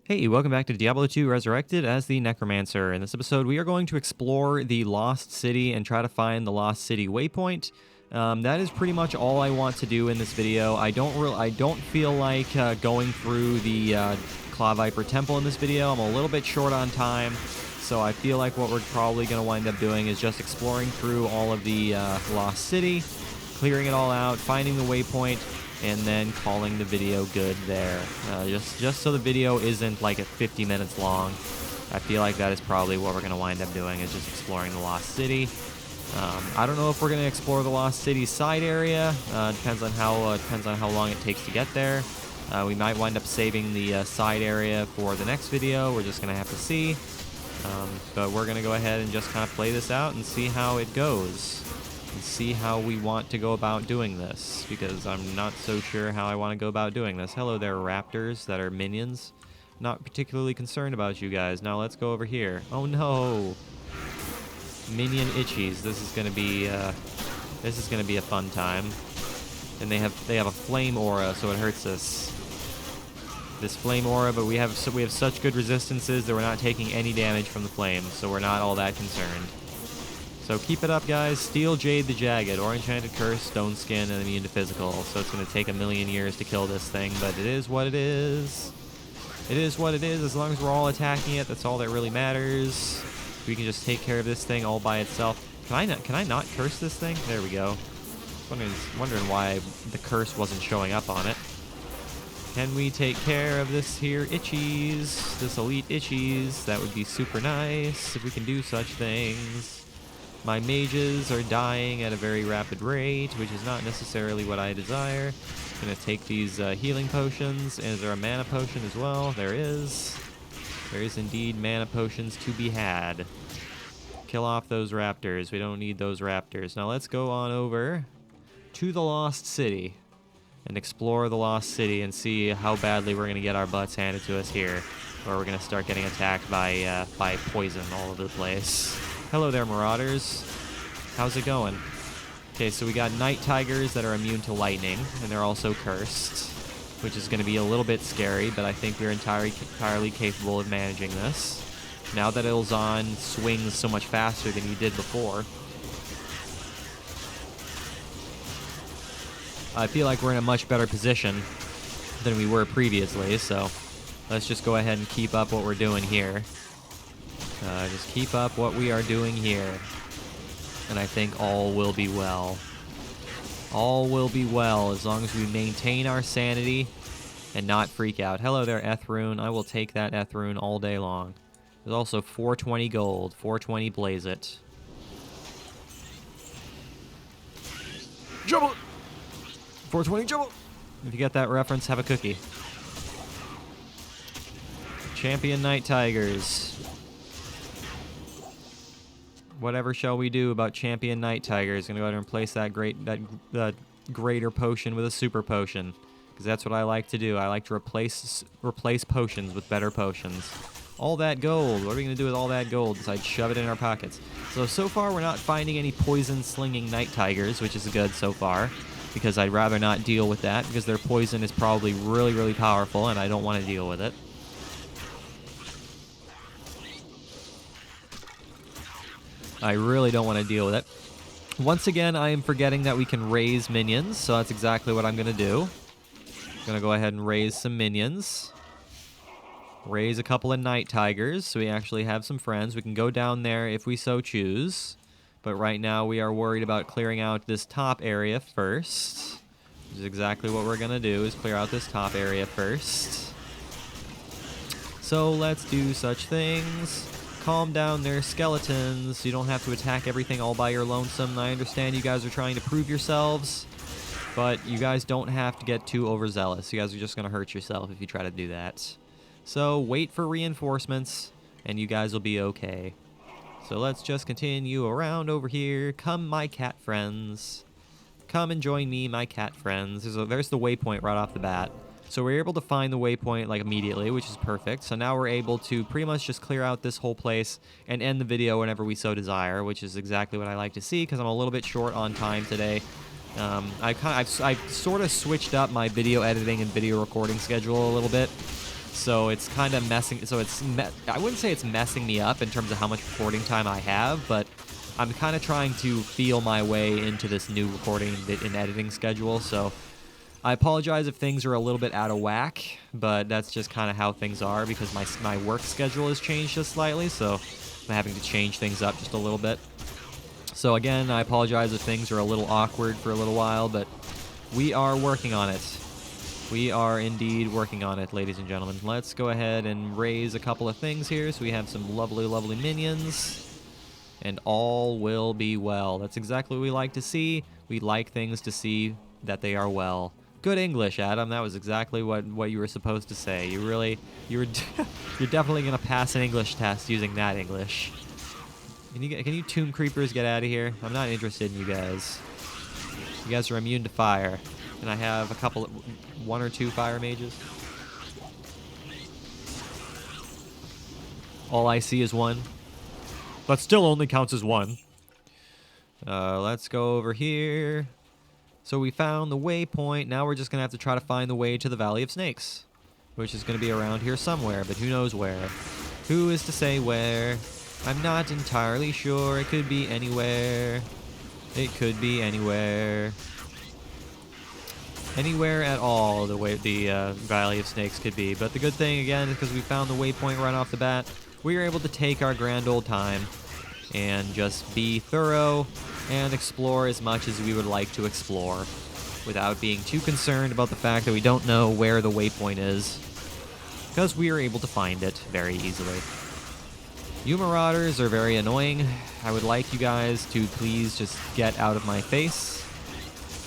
Hey, welcome back to Diablo 2 Resurrected as the Necromancer. In this episode, we are going to explore the Lost City and try to find the Lost City waypoint. That is pretty much all I want to do in this video. I don't feel like going through the Claw Viper Temple in this video. I'm a little bit short on time, so I feel like what we're probably going to wind up doing is just exploring through all of the Lost City, clearing it all out, finding the waypoint, and then calling the video good there. Just so the video isn't like at 50 minutes long. I feel like that is probably what we're going to wind up doing, is just exploring the Lost City. I don't know if we're going to explore the Lost City side area. Depends on how long it takes to get there. We might wind up saving the side area for the next video. We're just going to have to see. But we're going to go ahead and just kind of play this out and see how it goes. And see how we want to go about doing this, because I'm not so sure how I want to go about doing this. Hello there, raptors that are minions. Not particularly concerned about you guys. Now let's go over here. Oh no! Minion itchies. This is gonna be a fun time. And they have a flame aura, so it hurts us. This flame aura, but we have such good resistances that we're not taking any damage from the flames, so we're not all that concerned. So keep it up, guys. Steel Jade the Jagged, or Enchanted Curse, Stone Skin, and immune to physical. So it's going to take a million years to kill this thing, but it is what it is. It is what it is. As long as we're all attacking it, that's all that really matters. We can just take care of this thing all by itself. Can I not curse this thing? There we go. Wondering why the curse wasn't showing up on it. Can we take care of this here itchies? This elite itchies? That would be super nice if we can do such things. My mages are dying at a very rapid rate, which is not necessarily what I desire. I'm going to take these healing potions. And is there a mana potion as well? There is. There is indeed mana potions to be had. Kill off those raptors. We don't need those raptors. Now let's go on over to the Lost City and explore the Lost City and see how badly we're going to get our butts handed to us here, or we're going to start getting attacked by poison all over the place. Hello there, Marauders. How's it going? Okay, so we got night tigers that are immune to lightning, and they're also cursed, which is going to be a little bit scary, but I think we're entirely capable of managing this. Now that Ilzon swings so much faster than he did before, I feel like we're in a much better position than we were previously, so let's just go ahead and keep up what we're doing here. Just keep up what we are doing here. And I think all will be well. All will be well as long as we maintain our sanity and not freak out. Hello there, Ethrune. I will take that Ethrune all day long. There's also 420 gold. 420 blaze it. Jumble! 420 jumble! If you get that reference, have a cookie. Champion Night Tigers. Whatever shall we do about Champion Night Tigers? Gonna go ahead and replace that greater potion with a super potion, because that's what I like to do. I like to replace potions with better potions. All that gold. What are we gonna do with all that gold? Besides shove it in our pockets. So far we're not finding any poison slinging night tigers, which is good so far, because I'd rather not deal with that, because their poison is probably really, really powerful, and I don't want to deal with it. I really don't want to deal with it. Once again, I am forgetting that we can raise minions, so that's exactly what I'm going to do. I'm going to go ahead and raise some minions. Raise a couple of night tigers, so we actually have some friends. We can go down there if we so choose. But right now, we are worried about clearing out this top area first. Which is exactly what we're going to do, is clear out this top area first. So let's do such things. Calm down there, skeletons. You don't have to attack everything all by your lonesome. I understand you guys are trying to prove yourselves, but you guys don't have to get too overzealous. You guys are just going to hurt yourself if you try to do that. So wait for reinforcements, and you guys will be okay. So let's just continue around over here. Come, my cat friends. Come and join me, my cat friends. There's the waypoint right off the bat. So we're able to find the waypoint like immediately, which is perfect. So now we're able to pretty much just clear out this whole place and end the video whenever we so desire, which is exactly what I like to see, because I'm a little bit short on time today. I've sort of switched up my video editing and video recording schedule a little bit. So it's kind of messing. So I wouldn't say it's messing me up in terms of how much recording time I have, but I'm kind of trying to feel my way into this new recording and editing schedule. So I apologize if things are a little bit out of whack, but that's just kind of how things are because my work schedule has changed just slightly. So I'm having to change things up just a little bit. So again, I apologize if things are a little awkward for a little while, but we are working on it. We are indeed working on it, ladies and gentlemen. Let's go ahead and raise a couple of things here so we have some lovely, lovely minions. And all will be well. That's exactly what we like to see. We like things to see that they are well. Good English, Adam. That was exactly what you were supposed to say. You're definitely gonna pass an English test using that English. Can you Tomb Creepers get out of here? I'm not interested in you guys. You guys are immune to fire. And I have one or two fire mages. All I see is one. That still only counts as one. Let's go over here. So we found the waypoint. Now we're just going to have to try to find the way to the Valley of Snakes, which is going to be around here somewhere, but who knows where. Who is to say where? I'm not entirely sure. It could be anywhere. It could be anywhere. Anywhere at all, the Valley of Snakes could be. But the good thing, again, is because we found the waypoint right off the bat, we were able to take our grand old time and just be thorough and explore as much as we would like to explore without being too concerned about the fact that we don't know where the waypoint is, because we are able to find it very easily. You marauders are very annoying. I would like you guys to please just get out of my face.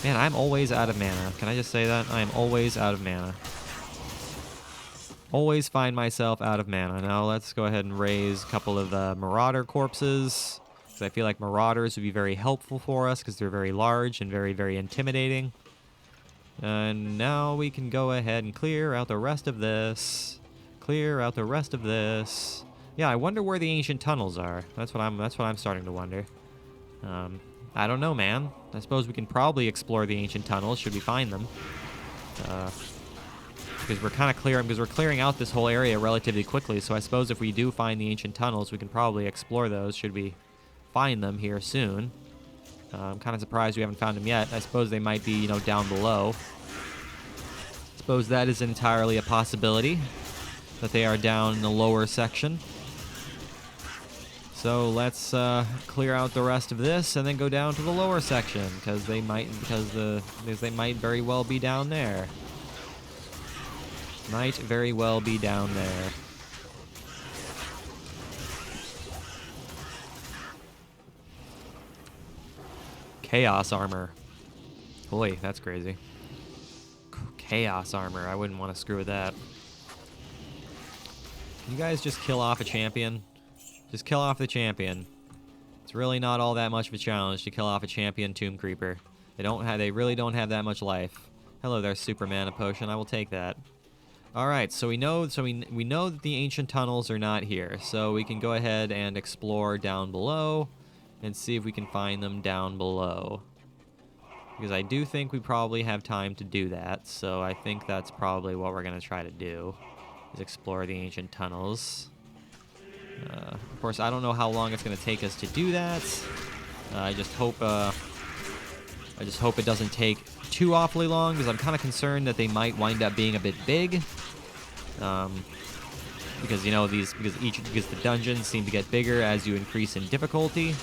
Man, I'm always out of mana. Can I just say that? I am always out of mana. Always find myself out of mana. Now let's go ahead and raise a couple of marauder corpses, because I feel like marauders would be very helpful for us because they're very large and very, very intimidating. And now we can go ahead and clear out the rest of this. Clear out the rest of this. Yeah, I wonder where the ancient tunnels are. That's what I'm starting to wonder. I don't know, man. I suppose we can probably explore the ancient tunnels should we find them. Because we're clearing out this whole area relatively quickly, so I suppose if we do find the ancient tunnels, we can probably explore those should we find them here soon. I'm kind of surprised we haven't found them yet. I suppose they might be, down below. I suppose that is entirely a possibility, that they are down in the lower section. So let's clear out the rest of this and then go down to the lower section because they might very well be down there. Might very well be down there. Chaos armor. Boy, that's crazy. Chaos armor. I wouldn't want to screw with that. Can you guys just kill off a champion? Just kill off the champion. It's really not all that much of a challenge to kill off a champion Tomb Creeper. They really don't have that much life. Hello there, Super Mana Potion. I will take that. All right, so we know that the ancient tunnels are not here. So we can go ahead and explore down below and see if we can find them down below. Because I do think we probably have time to do that. So I think that's probably what we're going to try to do, is explore the ancient tunnels. Of course, I don't know how long it's going to take us to do that. I just hope it doesn't take too awfully long, because I'm kind of concerned that they might wind up being a bit big. Because the dungeons seem to get bigger as you increase in difficulty.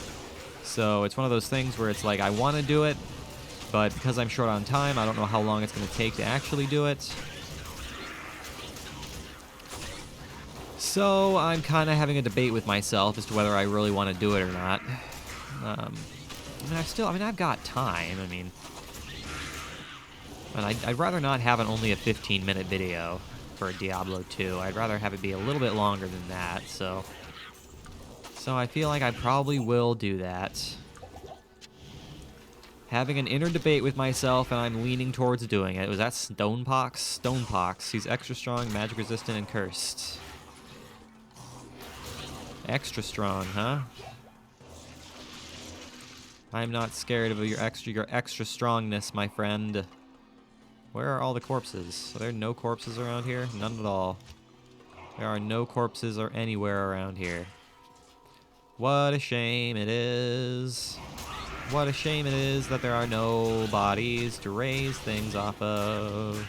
So it's one of those things where it's like I want to do it, but because I'm short on time, I don't know how long it's going to take to actually do it. So I'm kind of having a debate with myself as to whether I really want to do it or not. I've got time. And I'd rather not have only a 15-minute video for Diablo 2. I'd rather have it be a little bit longer than that. So I feel like I probably will do that. Having an inner debate with myself, and I'm leaning towards doing it. Was that Stonepox? Stonepox. He's extra strong, magic resistant, and cursed. Extra strong, huh? I'm not scared of your extra strongness, my friend. Where are all the corpses? Are there no corpses around here? None at all. There are no corpses or anywhere around here. What a shame it is. What a shame it is that there are no bodies to raise things off of.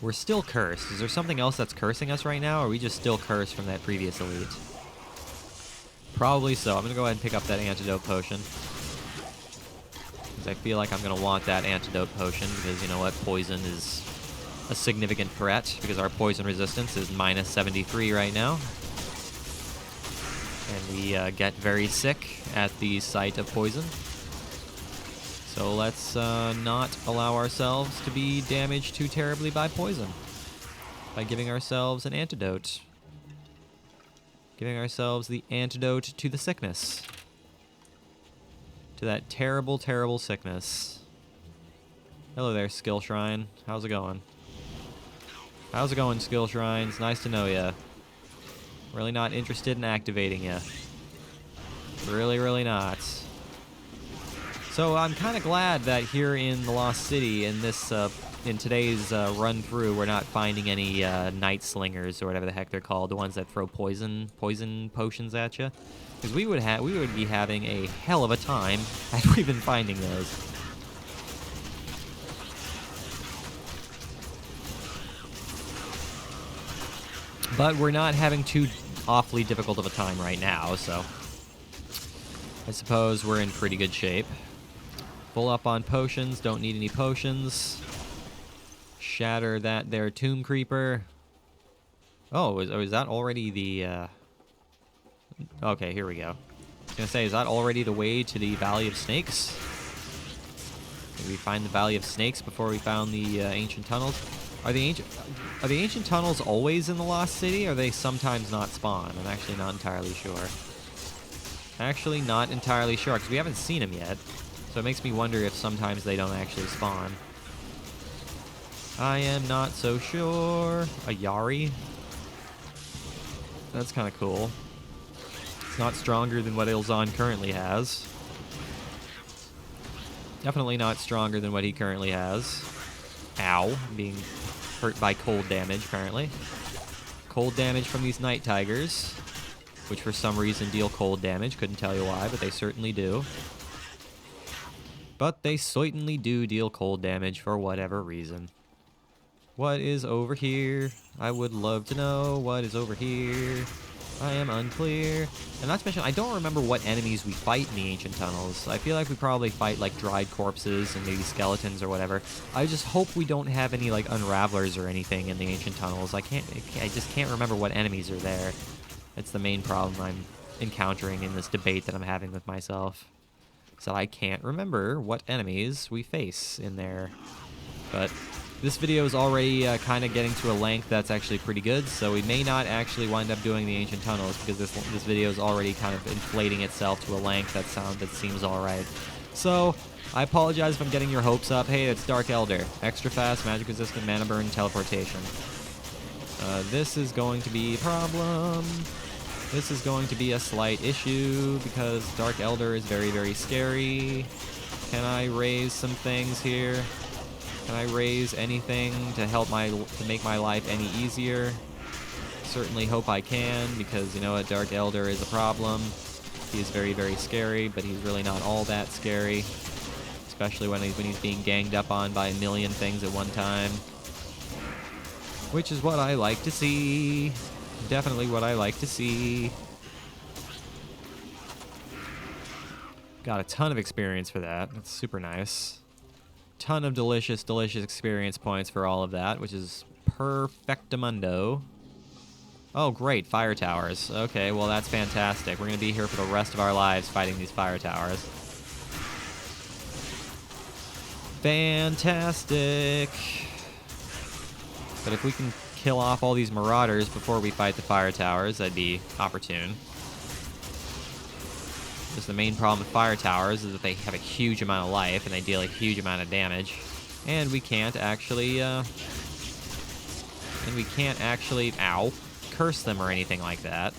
We're still cursed. Is there something else that's cursing us right now, or are we just still cursed from that previous elite? Probably so. I'm going to go ahead and pick up that antidote potion. Because I feel like I'm going to want that antidote potion, because you know what? Poison is a significant threat, because our poison resistance is minus 73 right now. And we get very sick at the sight of poison. So let's not allow ourselves to be damaged too terribly by poison by giving ourselves an antidote. Giving ourselves the antidote to the sickness. To that terrible, terrible sickness. Hello there, Skill Shrine. How's it going? How's it going, Skill Shrines? Nice to know ya. Really not interested in activating ya. Really, really not. So I'm kind of glad that here in the Lost City, in this, in today's run through, we're not finding any night slingers or whatever the heck they're called, the ones that throw poison potions at you, because we would be having a hell of a time had we been finding those. But we're not having too awfully difficult of a time right now, so I suppose we're in pretty good shape. Full up on potions, don't need any potions. Shatter that there Tomb Creeper. Oh, is that already the, Okay, here we go. I was gonna say, is that already the way to the Valley of Snakes? Did we find the Valley of Snakes before we found the ancient tunnels? Are the ancient tunnels always in the Lost City, or are they sometimes not spawn? I'm actually not entirely sure. Actually not entirely sure, because we haven't seen them yet. So it makes me wonder if sometimes they don't actually spawn. I am not so sure. A Yari? That's kind of cool. It's not stronger than what Ilzon currently has. Definitely not stronger than what he currently has. Ow. Being hurt by cold damage, apparently. Cold damage from these Night Tigers, which for some reason deal cold damage. Couldn't tell you why, but they certainly do. But they certainly do deal cold damage for whatever reason. What is over here? I would love to know what is over here. I am unclear. And not to mention, I don't remember what enemies we fight in the ancient tunnels. I feel like we probably fight like dried corpses and maybe skeletons or whatever. I just hope we don't have any like unravelers or anything in the ancient tunnels. I just can't remember what enemies are there. That's the main problem I'm encountering in this debate that I'm having with myself. So I can't remember what enemies we face in there. But this video is already kind of getting to a length that's actually pretty good, so we may not actually wind up doing the ancient tunnels, because this video is already kind of inflating itself to a length that seems alright. So I apologize if I'm getting your hopes up. Hey, it's Dark Elder. Extra fast, magic resistant, mana burn, teleportation. This is going to be a problem. This is going to be a slight issue, because Dark Elder is very, very scary. Can I raise some things here? Can I raise anything to help to make my life any easier? Certainly hope I can, because you know what, Dark Elder is a problem. He is very, very scary, but he's really not all that scary, especially when he's being ganged up on by a million things at one time, which is what I like to see. Definitely what I like to see. Got a ton of experience for that. That's super nice. Ton of delicious, delicious experience points for all of that, which is perfectamundo. Oh, great, fire towers. Okay, well, that's fantastic. We're going to be here for the rest of our lives fighting these fire towers. Fantastic. But if we can kill off all these marauders before we fight the fire towers, that'd be opportune. Just the main problem with fire towers is that they have a huge amount of life and they deal a huge amount of damage, and we can't actually ow, curse them or anything like that,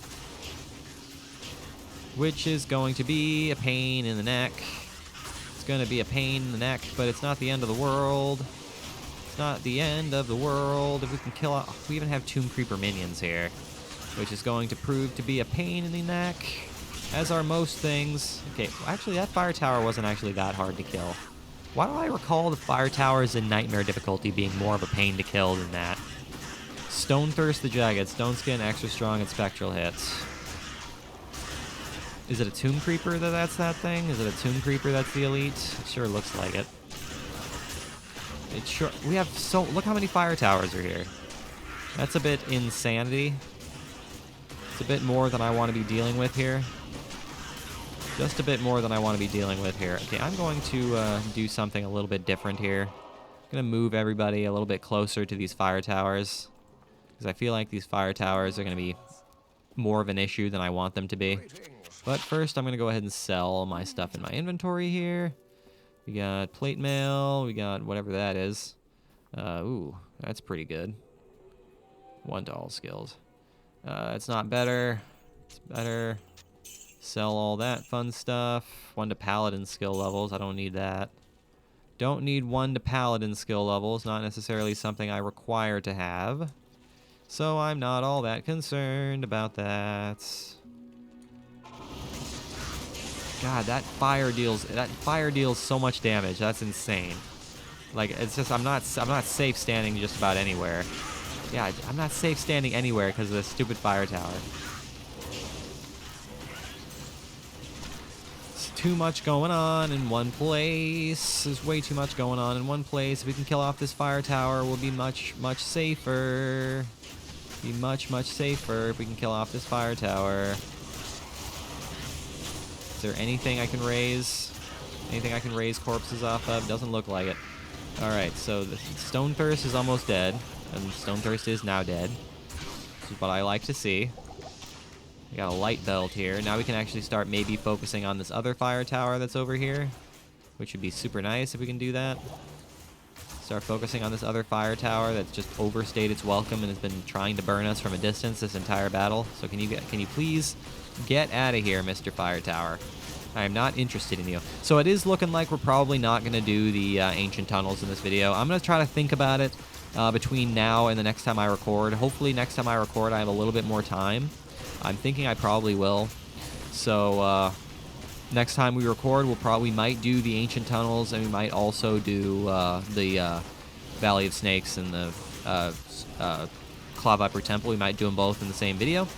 which is going to be a pain in the neck. It's going to be a pain in the neck, but it's not the end of the world. It's not the end of the world. If we can kill off... We even have Tomb Creeper minions here, which is going to prove to be a pain in the neck, as are most things. Okay, well, actually, that fire tower wasn't actually that hard to kill. Why do I recall the fire towers in Nightmare difficulty being more of a pain to kill than that? Stone Thirst the Jagged, Stone Skin, extra strong, and spectral hits. Is it a Tomb Creeper that's that thing? Is it a Tomb Creeper that's the elite? It sure looks like it. It sure... We have so... Look how many fire towers are here. That's a bit insanity. It's a bit more than I want to be dealing with here. Just a bit more than I want to be dealing with here. Okay, I'm going to do something a little bit different here. I'm going to move everybody a little bit closer to these fire towers, because I feel like these fire towers are going to be more of an issue than I want them to be. But first, I'm going to go ahead and sell my stuff in my inventory here. We got plate mail. We got whatever that is. Ooh, that's pretty good. 1 to all skills. It's not better. It's better. Sell all that fun stuff. 1 to paladin skill levels. I don't need that. Don't need 1 to paladin skill levels. Not necessarily something I require to have. So I'm not all that concerned about that. God, that fire deals so much damage. That's insane. Like, it's just I'm not safe standing just about anywhere. Yeah, I'm not safe standing anywhere because of this stupid fire tower. Too much going on in one place. There's way too much going on in one place. If we can kill off this fire tower, we'll be much safer. Be much safer if we can kill off this fire tower. Is there anything I can raise? Anything I can raise corpses off of? Doesn't look like it. Alright, so the Stone Thirst is almost dead. And Stone Thirst is now dead. This is what I like to see. We got a light belt here. Now we can actually start maybe focusing on this other fire tower that's over here, which would be super nice if we can do that. Start focusing on this other fire tower that's just overstayed its welcome and has been trying to burn us from a distance this entire battle. So can you please get out of here, Mr. Fire Tower? I am not interested in you. So it is looking like we're probably not going to do the ancient tunnels in this video. I'm going to try to think about it between now and the next time I record. Hopefully next time I record I have a little bit more time. I'm thinking I probably will. So next time we record, we might do the ancient tunnels, and we might also do the Valley of Snakes and the Claw Viper Temple. We might do them both in the same video.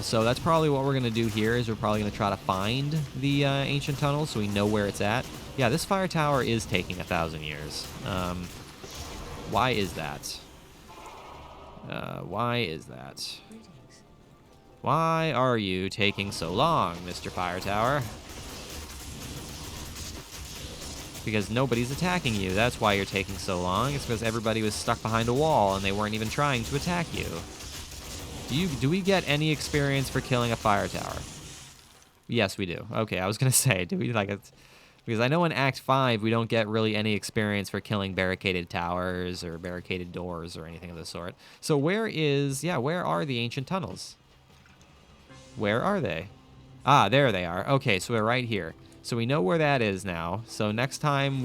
So that's probably what we're going to do here, is we're probably going to try to find the ancient tunnels so we know where it's at. Yeah, this fire tower is taking 1,000 years. Why is that? Why is that? Why are you taking so long, Mr. Fire Tower? Because nobody's attacking you. That's why you're taking so long. It's because everybody was stuck behind a wall and they weren't even trying to attack you. Do we get any experience for killing a fire tower? Yes, we do. Okay, I was gonna say, do we like it? Because I know in Act 5 we don't get really any experience for killing barricaded towers or barricaded doors or anything of the sort. So where are the ancient tunnels? Where are they? Ah, there they are. Okay, so we're right here. So we know where that is now. So next time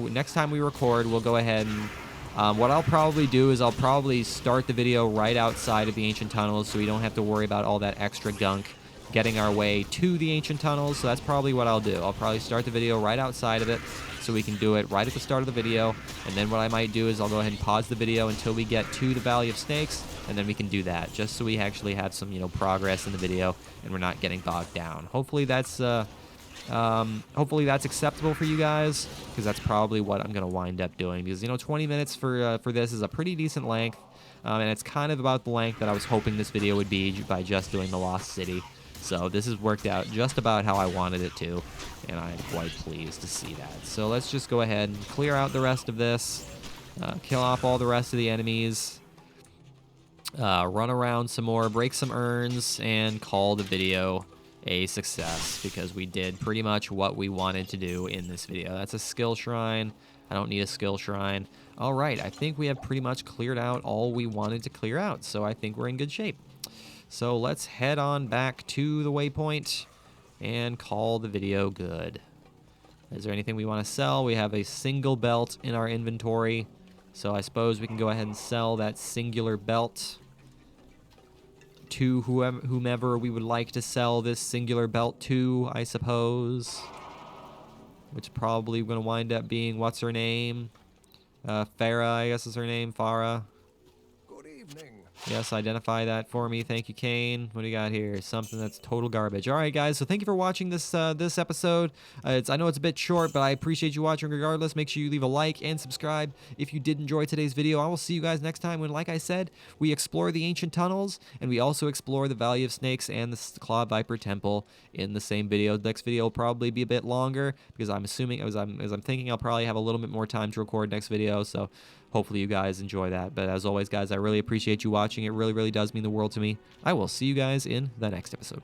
we record, we'll go ahead and what I'll probably do is I'll probably start the video right outside of the ancient tunnels so we don't have to worry about all that extra gunk getting our way to the ancient tunnels. So that's probably what I'll do. I'll probably start the video right outside of it so we can do it right at the start of the video. And then what I might do is I'll go ahead and pause the video until we get to the Valley of Snakes, and then we can do that, just so we actually have some, progress in the video and we're not getting bogged down. Hopefully that's acceptable for you guys, because that's probably what I'm going to wind up doing, because 20 minutes for this is a pretty decent length, and it's kind of about the length that I was hoping this video would be by just doing the Lost City. So this has worked out just about how I wanted it to, and I'm quite pleased to see that. So let's just go ahead and clear out the rest of this, kill off all the rest of the enemies, run around some more, break some urns, and call the video a success, because we did pretty much what we wanted to do in this video. That's a skill shrine. I don't need a skill shrine. All right, I think we have pretty much cleared out all we wanted to clear out, so I think we're in good shape. So let's head on back to the waypoint and call the video good. Is there anything we want to sell? We have a single belt in our inventory, so I suppose we can go ahead and sell that singular belt to whomever we would like to sell this singular belt to, I suppose. Which probably going to wind up being, what's her name? Farah, I guess is her name, Farah. Good evening. Yes, identify that for me. Thank you, Kane. What do you got here? Something that's total garbage. All right, guys. So thank you for watching this this episode. I know it's a bit short, but I appreciate you watching regardless. Make sure you leave a like and subscribe if you did enjoy today's video. I will see you guys next time when, like I said, we explore the ancient tunnels and we also explore the Valley of Snakes and the Claw Viper Temple in the same video. The next video will probably be a bit longer because I'm assuming, as I'm thinking, I'll probably have a little bit more time to record next video. So hopefully you guys enjoy that. But as always, guys, I really appreciate you watching. It really, really does mean the world to me. I will see you guys in the next episode.